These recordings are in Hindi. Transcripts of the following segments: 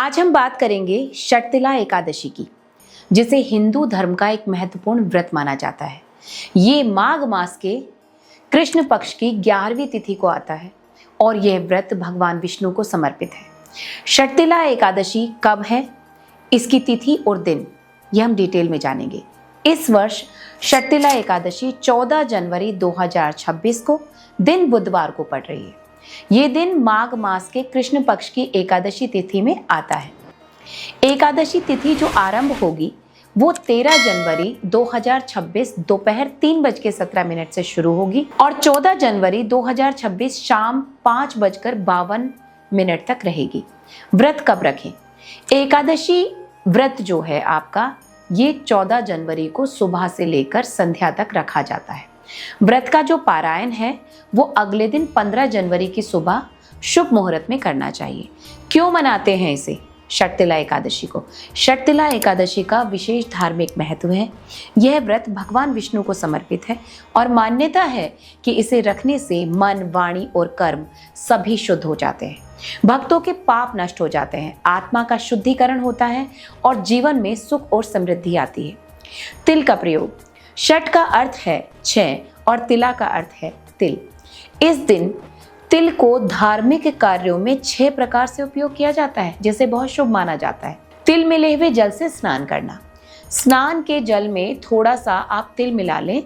आज हम बात करेंगे षटतिला एकादशी की, जिसे हिंदू धर्म का एक महत्वपूर्ण व्रत माना जाता है। ये माघ मास के कृष्ण पक्ष की 11वीं तिथि को आता है और यह व्रत भगवान विष्णु को समर्पित है। षटतिला एकादशी कब है, इसकी तिथि और दिन, यह हम डिटेल में जानेंगे। इस वर्ष षटतिला एकादशी 14 जनवरी 2026 को दिन बुधवार को पड़ रही है। ये दिन माघ मास के कृष्ण पक्ष की एकादशी तिथि में आता है। एकादशी तिथि जो आरंभ होगी वो 13 जनवरी 2026 दोपहर 3:17 से शुरू होगी और 14 जनवरी 2026 शाम 5:52 तक रहेगी। व्रत कब रखें? एकादशी व्रत जो है आपका, ये 14 जनवरी को सुबह से लेकर संध्या तक रखा जाता है। व्रत का जो पारायण है वो अगले दिन 15 जनवरी की सुबह शुभ मुहूर्त में करना चाहिए। क्यों मनाते हैं इसे, षटतिला एकादशी को? षटतिला एकादशी का विशेष धार्मिक महत्व है। यह व्रत भगवान विष्णु को समर्पित है और मान्यता है कि इसे रखने से मन, वाणी और कर्म सभी शुद्ध हो जाते हैं। भक्तों के पाप नष्ट हो जाते हैं, आत्मा का शुद्धिकरण होता है और जीवन में सुख और समृद्धि आती है। तिल का प्रयोग, षट का अर्थ है 6 और तिला का अर्थ है तिल। इस दिन तिल को धार्मिक कार्यों में 6 प्रकार से उपयोग किया जाता है, जिसे बहुत शुभ माना जाता है। तिल मिले हुए जल से स्नान करना, स्नान के जल में थोड़ा सा आप तिल मिला लें,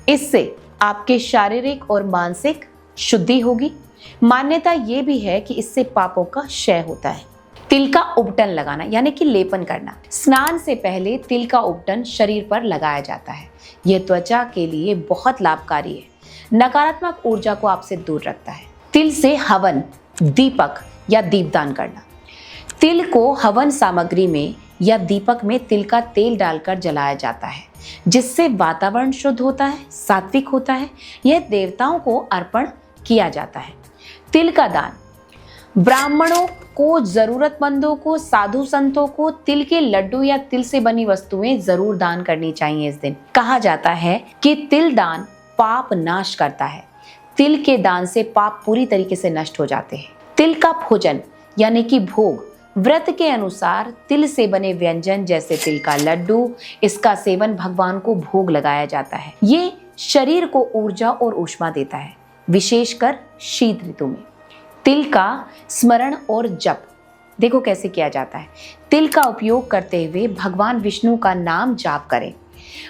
इससे आपके शारीरिक और मानसिक शुद्धि होगी। मान्यता ये भी है कि इससे पापों का क्षय होता है। तिल का उपटन लगाना यानी कि लेपन करना, स्नान से पहले तिल का उपटन शरीर पर लगाया जाता है। यह त्वचा के लिए बहुत लाभकारी है, नकारात्मक ऊर्जा को आपसे दूर रखता है। तिल से हवन, दीपक या दीपदान करना, तिल को हवन सामग्री में या दीपक में तिल का तेल डालकर जलाया जाता है, जिससे वातावरण शुद्ध होता है, सात्विक होता है। यह देवताओं को अर्पण किया जाता है। तिल का दान, ब्राह्मणों को, जरूरतमंदों को, साधु संतों को तिल के लड्डू या तिल से बनी वस्तुएं जरूर दान करनी चाहिए। इस दिन कहा जाता है कि तिल दान पाप नाश करता है। तिल के दान से पाप पूरी तरीके से नष्ट हो जाते हैं। तिल का भोजन यानी कि भोग, व्रत के अनुसार तिल से बने व्यंजन जैसे तिल का लड्डू, इसका सेवन भगवान को भोग लगाया जाता है। ये शरीर को ऊर्जा और ऊष्मा देता है, विशेषकर शीत ऋतु में। तिल का स्मरण और जप, देखो कैसे किया जाता है। तिल का उपयोग करते हुए भगवान विष्णु का नाम जाप करें,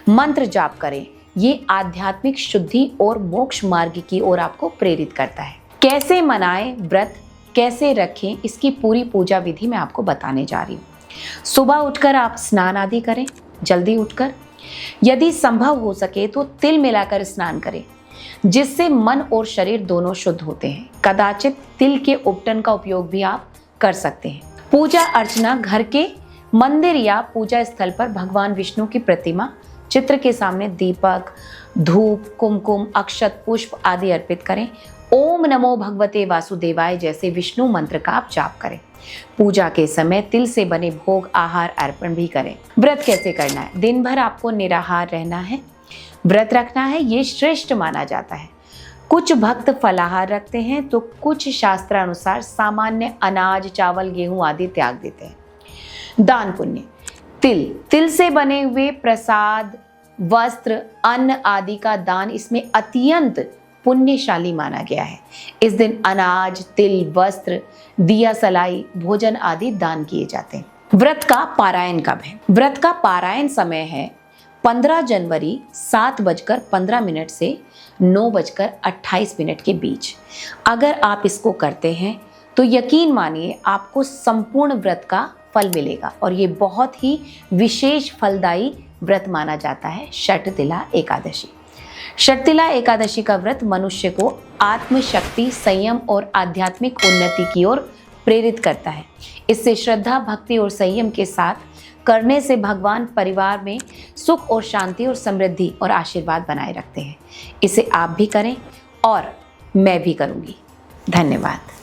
मंत्र जाप करें। ये आध्यात्मिक शुद्धि और मोक्ष मार्ग की ओर आपको प्रेरित करता है। कैसे मनाएं व्रत, कैसे रखें, इसकी पूरी पूजा विधि मैं आपको बताने जा रही हूँ। सुबह उठकर आप स्नान आदि करें, जल्दी उठकर। यदि संभव हो सके तो तिल मिलाकर स्नान करें, जिससे मन और शरीर दोनों शुद्ध होते हैं। कदाचित तिल के उपटन का उपयोग भी आप कर सकते हैं। पूजा अर्चना, घर के मंदिर या पूजा स्थल पर भगवान विष्णु की प्रतिमा, चित्र के सामने दीपक, धूप, कुमकुम, अक्षत, पुष्प आदि अर्पित करें। ओम नमो भगवते वासुदेवाय जैसे विष्णु मंत्र का आप जाप करें। पूजा के समय तिल से बने भोग आहार अर्पण भी करें। व्रत कैसे करना है? दिन भर आपको निराहार रहना है, व्रत रखना है, ये श्रेष्ठ माना जाता है। कुछ भक्त फलाहार रखते हैं तो कुछ शास्त्रानुसार सामान्य अनाज, चावल, गेहूं आदि त्याग देते हैं। दान पुण्य, तिल से बने हुए प्रसाद, वस्त्र, अन्न आदि का दान इसमें अत्यंत पुण्यशाली माना गया है। इस दिन अनाज, तिल, वस्त्र, दिया सलाई, भोजन आदि दान किए जाते हैं। व्रत का पारायण कब है? व्रत का पारायण समय है 15 जनवरी 7:15 से 9:28 के बीच। अगर आप इसको करते हैं तो यकीन मानिए आपको संपूर्ण व्रत का फल मिलेगा और ये बहुत ही विशेष फलदायी व्रत माना जाता है षटतिला एकादशी। षटतिला एकादशी का व्रत मनुष्य को आत्मशक्ति, संयम और आध्यात्मिक उन्नति की ओर प्रेरित करता है। इससे श्रद्धा, भक्ति और संयम के साथ करने से भगवान परिवार में सुख और शांति और समृद्धि और आशीर्वाद बनाए रखते हैं। इसे आप भी करें और मैं भी करूँगी। धन्यवाद।